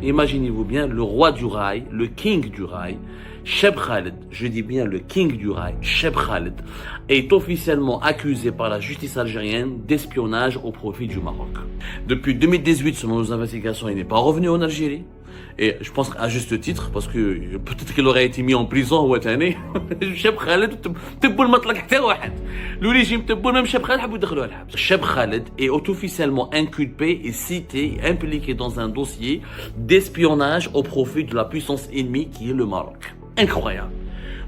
Imaginez-vous bien le roi du rail, le king du rail, Cheb Khaled, je dis bien le king du rail, Cheb Khaled, est officiellement accusé par la justice algérienne d'espionnage au profit du Maroc. Depuis 2018, selon nos investigations, il n'est pas revenu en Algérie. Et je pense à juste titre, parce que peut-être qu'il aurait été mis en prison ou année. Cheb Khaled, تبوا المطلق حتى واحد. Le régime تبوا même Cheb Khaled حبوا يدخلوه الحبس. Cheb Khaled est officiellement inculpé et cité, impliqué dans un dossier d'espionnage au profit de la puissance ennemie qui est le Maroc. Incroyable.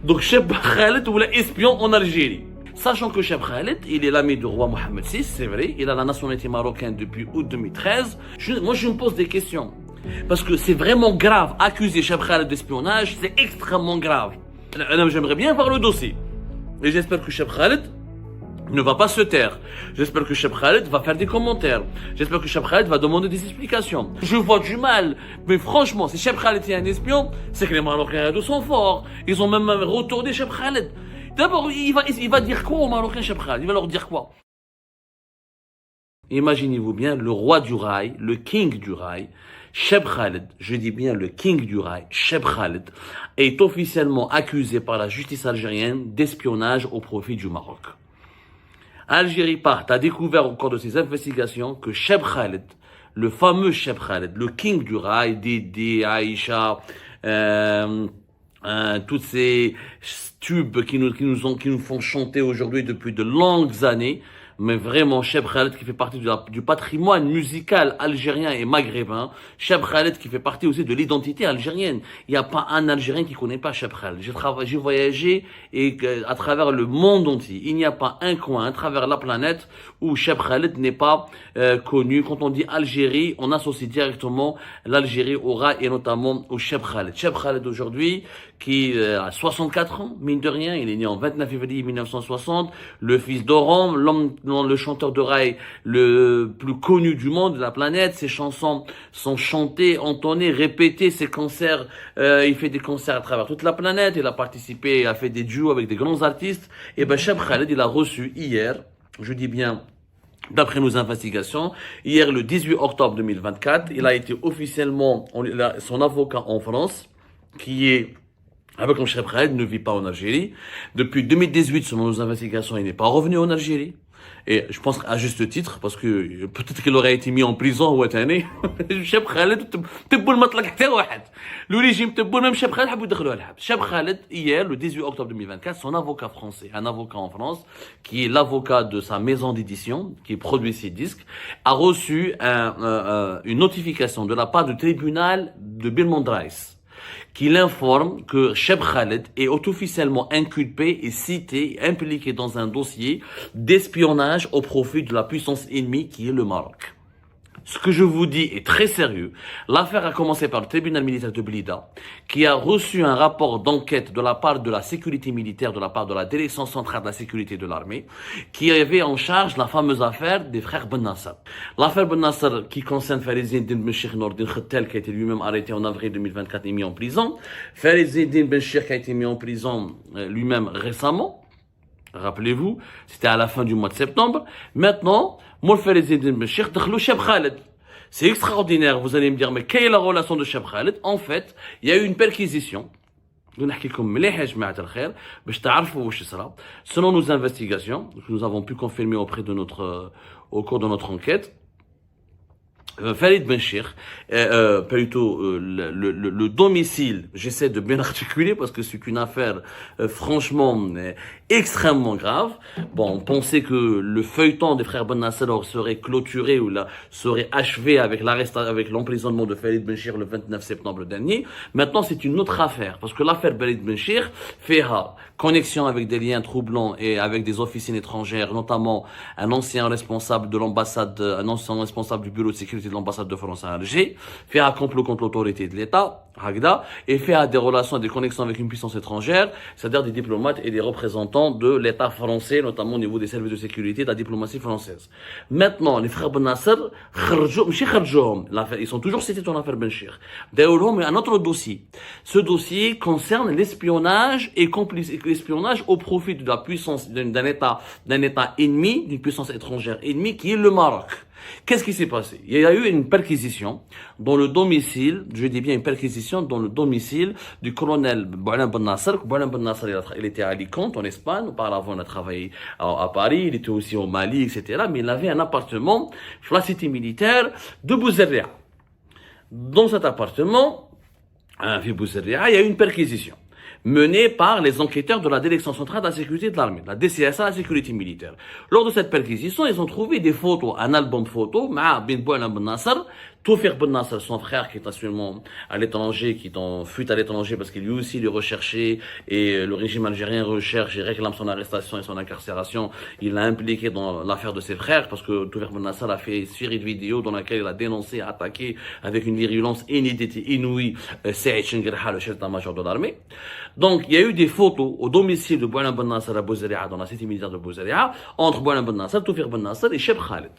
Donc Cheb Khaled ou espion en Algérie. Sachant que Cheb Khaled, il est l'ami du roi Mohamed VI, c'est vrai, il a la nationalité marocaine depuis août 2013. Moi je me pose des questions. Parce que c'est vraiment grave, accuser Cheb Khaled d'espionnage, c'est extrêmement grave. J'aimerais bien voir le dossier. Et j'espère que Cheb Khaled ne va pas se taire. J'espère que Cheb Khaled va faire des commentaires. J'espère que Cheb Khaled va demander des explications. Je vois du mal. Mais franchement, si Cheb Khaled est un espion, c'est que les Marocains sont forts. Ils ont même retourné Cheb Khaled. D'abord, il va dire quoi aux Marocains, Cheb Khaled? Il va leur dire quoi? Imaginez-vous bien le roi du rail, le king du rail, Cheb Khaled, je dis bien le king du rail, Cheb Khaled, est officiellement accusé par la justice algérienne d'espionnage au profit du Maroc. Algérie Part a découvert au cours de ses investigations que Cheb Khaled, le fameux Cheb Khaled, le king du rail, Didi, Aïcha, toutes ces tubes qui nous font chanter aujourd'hui depuis de longues années, mais vraiment Cheb Khaled qui fait partie du patrimoine musical algérien et maghrébin, Cheb Khaled qui fait partie aussi de l'identité algérienne. Il n'y a pas un Algérien qui connaît pas Cheb Khaled. J'ai voyagé à travers le monde entier. Il n'y a pas un coin à travers la planète où Cheb Khaled n'est pas connu. Quand on dit Algérie, on associe directement l'Algérie au rail et notamment au Cheb Khaled. Cheb Khaled aujourd'hui qui a 64 ans, mine de rien, il est né en 29 février 1960, le fils d'Oran, le chanteur de rail le plus connu du monde, de la planète. Ses chansons sont chantées, entonnées, répétées. Ses concerts, il fait des concerts à travers toute la planète. Il a participé, il a fait des duos avec des grands artistes. Et ben Cheb Khaled, il a reçu hier, je dis bien d'après nos investigations, hier le 18 octobre 2024, il a été officiellement, son avocat en France, qui est avec Cheb Khaled, ne vit pas en Algérie. Depuis 2018, selon nos investigations, il n'est pas revenu en Algérie. Et je pense à juste titre, parce que peut-être qu'il aurait été mis en prison ou année. Cheb Khaled, تبوا المطلق حتى واحد. Le régime تبوا même Cheb Khaled حبوا يدخلوه الحبس. Cheb Khaled, hier, le 18 octobre 2024, son avocat français, un avocat en France, qui est l'avocat de sa maison d'édition, qui produit ses disques, a reçu une notification de la part du tribunal de Belmondo-Rice, qui l'informe que Cheb Khaled est officiellement inculpé et cité, impliqué dans un dossier d'espionnage au profit de la puissance ennemie qui est le Maroc. Ce que je vous dis est très sérieux. L'affaire a commencé par le tribunal militaire de Blida, qui a reçu un rapport d'enquête de la part de la sécurité militaire, de la part de la direction centrale de la sécurité de l'armée, qui avait en charge la fameuse affaire des frères Ben Nasser. L'affaire Ben Nasser qui concerne Farizeddin Ben Cheikh Nourdin Khettel, qui a été lui-même arrêté en avril 2024 et mis en prison. Farizeddin Ben Cheikh qui a été mis en prison lui-même récemment. Rappelez-vous, c'était à la fin du mois de septembre. Maintenant, Farizeddin Ben Cheikh دخلوا Cheb Khaled. C'est extraordinaire. Vous allez me dire, mais quelle est la relation de Cheb Khaled? En fait, il y a eu une perquisition. Selon nos investigations, que nous avons pu confirmer au cours de notre enquête, Farid Ben Cheikh, plutôt le domicile, j'essaie de bien articuler parce que c'est une affaire franchement extrêmement grave. Bon, on pensait que le feuilleton des frères Ben Nasser serait clôturé ou serait achevé avec l'emprisonnement de Farid Ben Cheikh le 29 septembre dernier. Maintenant, c'est une autre affaire parce que l'affaire Farid Ben Cheikh fait connexion avec des liens troublants et avec des officines étrangères, notamment un ancien responsable de l'ambassade, un ancien responsable du bureau de sécurité de l'ambassade de France à Alger, fait un complot contre l'autorité de l'État, Hagda, et fait des relations, des connexions avec une puissance étrangère, c'est-à-dire des diplomates et des représentants de l'État français, notamment au niveau des services de sécurité de la diplomatie française. Maintenant, les frères Ben Nasser, ils sont toujours cités dans l'affaire Ben Cheikh. D'ailleurs, mais un autre dossier. Ce dossier concerne l'espionnage et l'espionnage au profit de la puissance d'un État ennemi, d'une puissance étrangère ennemie, qui est le Maroc. Qu'est-ce qui s'est passé? Il y a eu une perquisition dans le domicile, je dis bien une perquisition dans le domicile du colonel Boualem Ben Nasser. Boualem Ben Nasser, il était à Alicante, en Espagne. Auparavant, il a travaillé à Paris, il était aussi au Mali, etc. Mais il avait un appartement sur la cité militaire de Bouzerria. Dans cet appartement, à Bouzerria, il y a eu une perquisition menée par les enquêteurs de la Direction centrale de la sécurité de l'armée, la DCSA, la sécurité militaire. Lors de cette perquisition, ils ont trouvé des photos, un album de photos, Ben Boualem Ben Nasser, Toufir Ben Nasser, son frère qui est actuellement à l'étranger, qui est en fuite à l'étranger parce qu'il lui aussi est recherché et le régime algérien recherche et réclame son arrestation et son incarcération. Il l'a impliqué dans l'affaire de ses frères parce que Toufir Ben Nasser a fait une série de vidéos dans laquelle il a dénoncé, attaqué avec une virulence inédite et inouïe Saïd Chengerha, le chef d'état-major de l'armée. Donc, il y a eu des photos au domicile de Boualem Ben Nasser à Bouzerria, dans la cité militaire de Bouzerria, entre Boualem Ben Nasser, Toufir Ben Nasser et Cheb Khaled.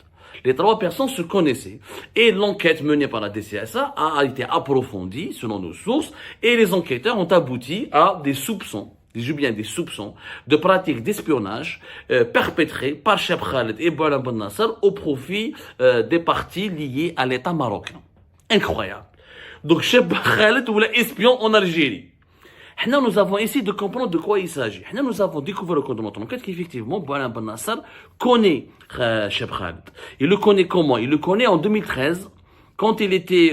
Les trois personnes se connaissaient. Et l'enquête menée par la DCSA a été approfondie, selon nos sources, et les enquêteurs ont abouti à des soupçons, des soupçons de pratiques d'espionnage perpétrées par Cheb Khaled et Boualem Ben Nasser au profit des partis liés à l'État marocain. Incroyable. Donc Cheb Khaled ou l'espion en Algérie. Nous avons essayé de comprendre de quoi il s'agit. Nous avons découvert au cours de notre enquête qu'effectivement, Boualem Ben Nasser connaît Cheb Khaled. Il le connaît comment? Il le connaît en 2013, quand il était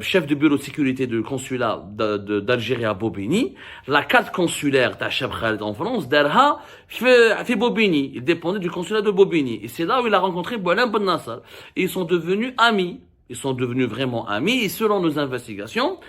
chef de bureau de sécurité du consulat d'Algérie à Bobigny. La carte consulaire de Cheb Khaled en France, d'Arha, fait Bobigny. Il dépendait du consulat de Bobigny. Et c'est là où il a rencontré Boualem Ben Nasser. Et ils sont devenus amis. Ils sont devenus vraiment amis. Et selon nos investigations,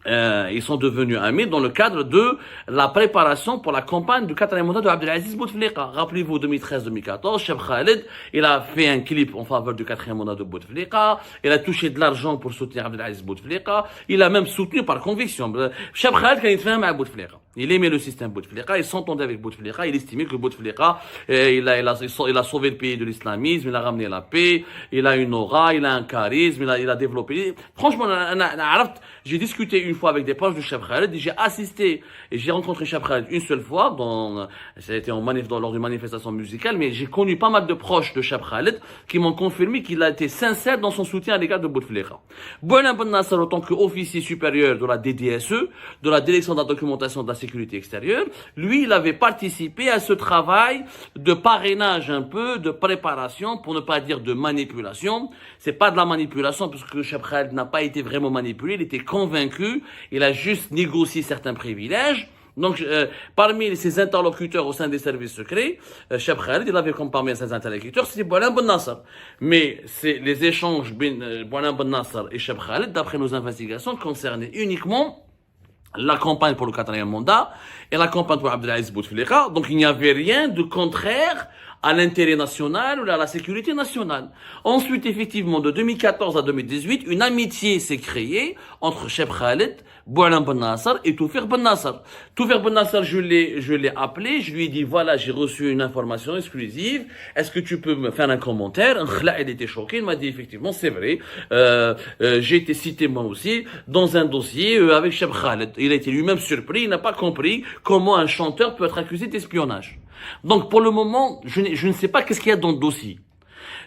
ils sont devenus amis dans le cadre de la préparation pour la campagne du 4e mandat de Abdelaziz Bouteflika. Rappelez-vous, 2013-2014, Cheb Khaled, il a fait un clip en faveur du 4e mandat de Bouteflika. Il a touché de l'argent pour soutenir Abdelaziz Bouteflika. Il a même soutenu par conviction. Cheb Khaled, quand il fait un Bouteflika, il aimait le système Bouteflika, il s'entendait avec Bouteflika, il estimait que Bouteflika, il a sauvé le pays de l'islamisme, il a ramené la paix, il a une aura, il a un charisme, il a développé. Franchement, j'ai discuté une fois avec des proches de Cheb Khaled, j'ai assisté et j'ai rencontré Cheb Khaled une seule fois, ça a été lors d'une manifestation musicale, mais j'ai connu pas mal de proches de Cheb Khaled qui m'ont confirmé qu'il a été sincère dans son soutien à l'égard de Bouteflika. Boualem Ben Nasser, en tant qu'officier supérieur de la DDSE, de la Direction de la documentation de la sécurité extérieure, lui, il avait participé à ce travail de parrainage un peu, de préparation, pour ne pas dire de manipulation. C'est pas de la manipulation, parce que Cheb Khaled n'a pas été vraiment manipulé, il était convaincu, il a juste négocié certains privilèges. Donc, parmi ses interlocuteurs au sein des services secrets, Cheb Khaled, il avait comme parmi ses interlocuteurs, c'était Boualem Ben Nasser. Mais les échanges Boualem Ben Nasser et Cheb Khaled, d'après nos investigations, concernaient uniquement la campagne pour le 4e mandat et la campagne pour Abdelaziz Bouteflika. Donc, il n'y avait rien de contraire à l'intérêt national ou à la sécurité nationale. Ensuite, effectivement, de 2014 à 2018, une amitié s'est créée entre Cheb Khaled, Boualem Ben Nasser et Toufir Ben Nasser. Toufir Ben Nasser, je l'ai appelé, je lui ai dit, voilà, j'ai reçu une information exclusive, est-ce que tu peux me faire un commentaire? Il était choqué, il m'a dit, effectivement, c'est vrai, j'ai été cité moi aussi dans un dossier avec Cheb Khaled. Il a été lui-même surpris, il n'a pas compris comment un chanteur peut être accusé d'espionnage. Donc, pour le moment, je ne sais pas qu'est-ce qu'il y a dans le dossier.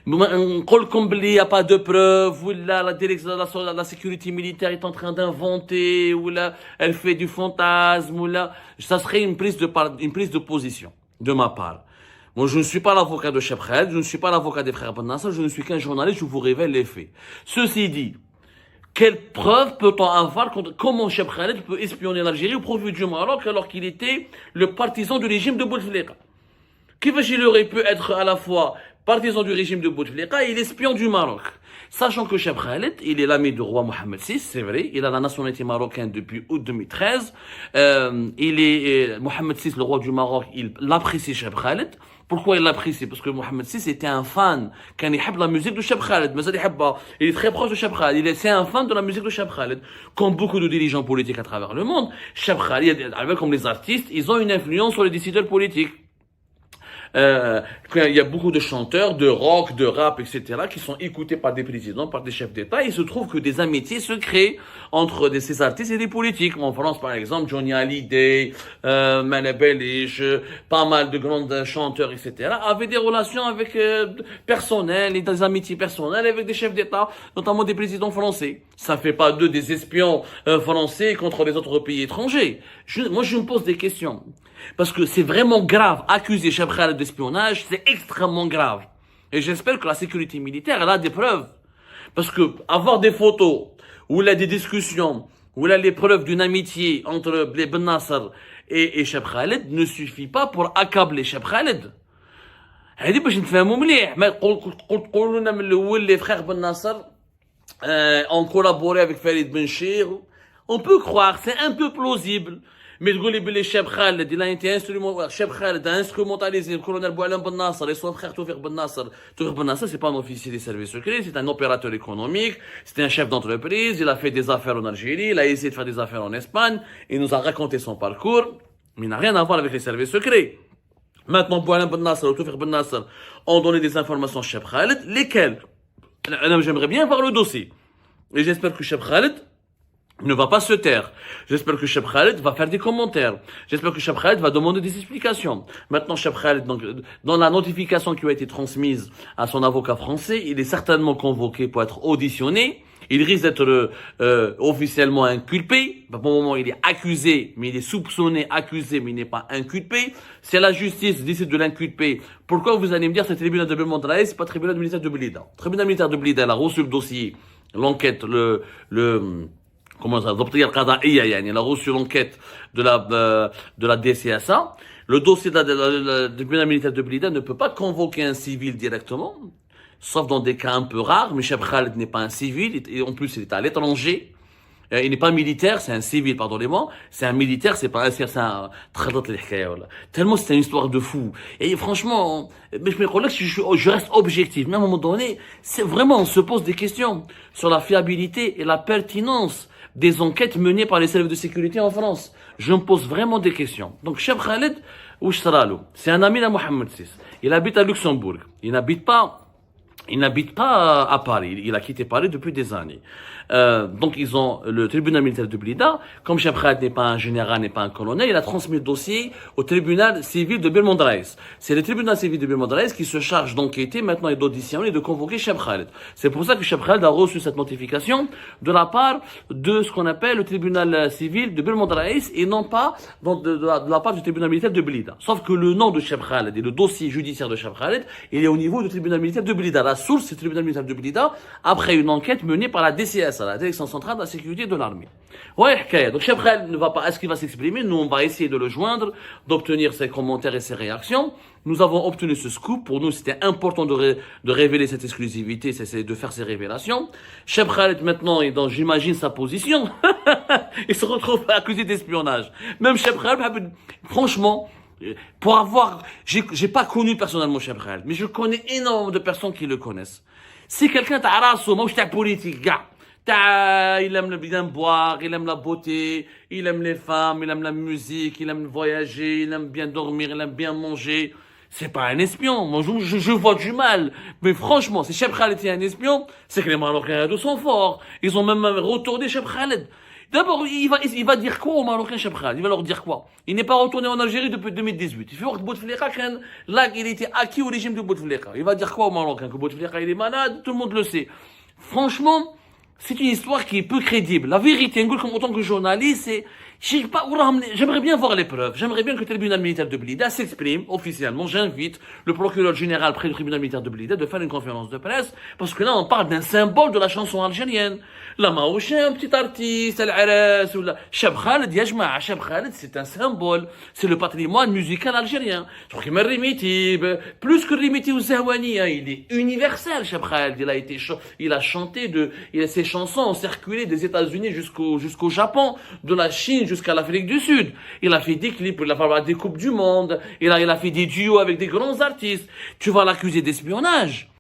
Il n'y a pas de preuves, ou là, la direction de la sécurité militaire est en train d'inventer, ou là, elle fait du fantasme, ou là, ça serait une prise de position, de ma part. Moi, je ne suis pas l'avocat de Cheb Khaled, je ne suis pas l'avocat des frères Ben Nasser, je ne suis qu'un journaliste, je vous révèle les faits. Ceci dit, quelle preuve peut-on avoir comment Cheb Khaled peut espionner l'Algérie au profit du Maroc alors qu'il était le partisan du régime de Bouteflika? Il aurait pu être à la fois partisan du régime de Bouteflika et l'espion du Maroc. Sachant que Cheb Khaled, il est l'ami du roi Mohamed VI, c'est vrai, il a la nationalité marocaine depuis août 2013. Mohamed VI, le roi du Maroc, il apprécie Cheb Khaled. Pourquoi il l'apprécie? Parce que Mohamed VI était un fan, quand il aime la musique de Cheb Khaled, mais il est très proche de Cheb Khaled, c'est un fan de la musique de Cheb Khaled. Comme beaucoup de dirigeants politiques à travers le monde, Cheb Khaled, comme les artistes, ils ont une influence sur les décideurs politiques. il y a beaucoup de chanteurs, de rock, de rap, etc., qui sont écoutés par des présidents, par des chefs d'État. Il se trouve que des amitiés se créent entre ces artistes et des politiques. En France, par exemple, Johnny Hallyday, Mane Bellish, pas mal de grands chanteurs, etc., avaient des relations avec personnelles et des amitiés personnelles avec des chefs d'État, notamment des présidents français. Ça fait pas d'eux des espions français contre les autres pays étrangers. Moi, je me pose des questions. Parce que c'est vraiment grave. Accuser Cheb Khaled d'espionnage, c'est extrêmement grave. Et j'espère que la sécurité militaire, elle a des preuves. Parce que avoir des photos, où il y a des discussions, où il y a les preuves d'une amitié entre les Ben Nasser et Cheb Khaled ne suffit pas pour accabler Cheb Khaled. هذه باش نتفاهموا مليح ما تقولوا لنا من الاول les frères Ben Nasser ont collaboré avec Farid Benchir. On peut croire, c'est un peu plausible. Mais تقول لي بلي Cheb Khaled il a été Cheb Khaled a instrumentalisé le colonel Boualem Ben Nasser et son frère Toufiq Ben Nasser. Toufiq Ben Nasser, c'est pas un officier des services secrets, c'est un opérateur économique, c'est un chef d'entreprise, il a fait des affaires en Algérie, il a essayé de faire des affaires en Espagne, il nous a raconté son parcours, mais il n'a rien à voir avec les services secrets. Maintenant, Boualem Ben Nasser ou Toufiq Ben Nasser ont donné des informations à Cheb Khaled, lesquelles j'aimerais bien voir le dossier. Et j'espère que Cheb Khaled ne va pas se taire. J'espère que Cheb Khaled va faire des commentaires. J'espère que Cheb Khaled va demander des explications. Maintenant, Cheb Khaled, donc, dans la notification qui a été transmise à son avocat français, il est certainement convoqué pour être auditionné. Il risque d'être officiellement inculpé. Pour le moment, il est accusé, mais il est soupçonné, accusé, mais il n'est pas inculpé. Si la justice décide de l'inculper, pourquoi vous allez me dire c'est le tribunal de Belmondraez, c'est pas le tribunal militaire de Blida. Le tribunal militaire de Blida, il a reçu le dossier, l'enquête, comment ça, il a reçu l'enquête de la DCSA. Le dossier du tribunal militaire de Blida ne peut pas convoquer un civil directement, sauf dans des cas un peu rares, mais Cheb Khaled n'est pas un civil, et en plus il est à l'étranger. Il n'est pas militaire, c'est un civil, pardonnez-moi. C'est un militaire, c'est pas un, tellement c'est une histoire de fou. Et franchement, mais je reste objectif. Mais à un moment donné, c'est vraiment, on se pose des questions sur la fiabilité et la pertinence des enquêtes menées par les services de sécurité en France. Je me pose vraiment des questions. Donc, Cheb Khaled, c'est un ami de Mohamed VI. Il habite à Luxembourg. Il n'habite pas à Paris. Il a quitté Paris depuis des années. Donc ils ont le tribunal militaire de Blida. Comme Cheb Khaled n'est pas un général, n'est pas un colonel, il a transmis le dossier au tribunal civil de Belmondraez. C'est le tribunal civil de Belmondraez qui se charge d'enquêter maintenant et d'auditionner et de convoquer Cheb Khaled. C'est pour ça que Cheb Khaled a reçu cette notification de la part de ce qu'on appelle le tribunal civil de Belmondraez et non pas de la part du tribunal militaire de Blida. Sauf que le nom de Cheb Khaled et le dossier judiciaire de Cheb Khaled, il est au niveau du tribunal militaire de Blida. La source, c'est le tribunal militaire de Blida, après une enquête menée par la DCS, la Direction centrale de la sécurité de l'armée. Ouais, donc Cheb Khaled ne va pas, est-ce qu'il va s'exprimer? Nous, on va essayer de le joindre, d'obtenir ses commentaires et ses réactions. Nous avons obtenu ce scoop. Pour nous, c'était important de révéler cette exclusivité, c'est de faire ces révélations. Cheb Khaled, maintenant, est dans, j'imagine, sa position. Il se retrouve accusé d'espionnage. Même Cheb Khaled, franchement, pour avoir, j'ai pas connu personnellement Cheb Khaled, mais je connais énormément de personnes qui le connaissent. Si quelqu'un t'a rassé, moi, je suis politique, gars. Il aime bien boire, il aime la beauté, il aime les femmes, il aime la musique, il aime voyager, il aime bien dormir, il aime bien manger. C'est pas un espion. Moi, je vois du mal. Mais franchement, si Cheb Khaled est un espion, c'est que les Marocains de sont forts. Ils ont même retourné Cheb Khaled. D'abord, il va dire quoi aux Marocains, Cheb Khaled? Il va leur dire quoi? Il n'est pas retourné en Algérie depuis 2018. Il fait que Bouteflika, là, il était acquis au régime de Bouteflika. Il va dire quoi aux Marocains? Que Bouteflika, il est malade, tout le monde le sait. Franchement, c'est une histoire qui est peu crédible. La vérité, en tant que journaliste, c'est, j'aimerais bien voir les preuves. J'aimerais bien que le tribunal militaire de Blida s'exprime officiellement. J'invite le procureur général près du tribunal militaire de Blida de faire une conférence de presse, parce que là, on parle d'un symbole de la chanson algérienne. La Maouche, un petit artiste, Al-Aras, ou la Cheb Khaled, Yajma, Cheb Khaled, c'est un symbole. C'est le patrimoine musical algérien. Je crois qu'il m'a plus que Rimiti ou Zahwani, hein, il est universel, Cheb Khaled. Il a chanté ses chansons ont circulé des États-Unis jusqu'au Japon, de la Chine jusqu'à l'Afrique du Sud. Il a fait des clips, il a fait des coupes du monde, il a fait des duos avec des grands artistes. Tu vas l'accuser d'espionnage.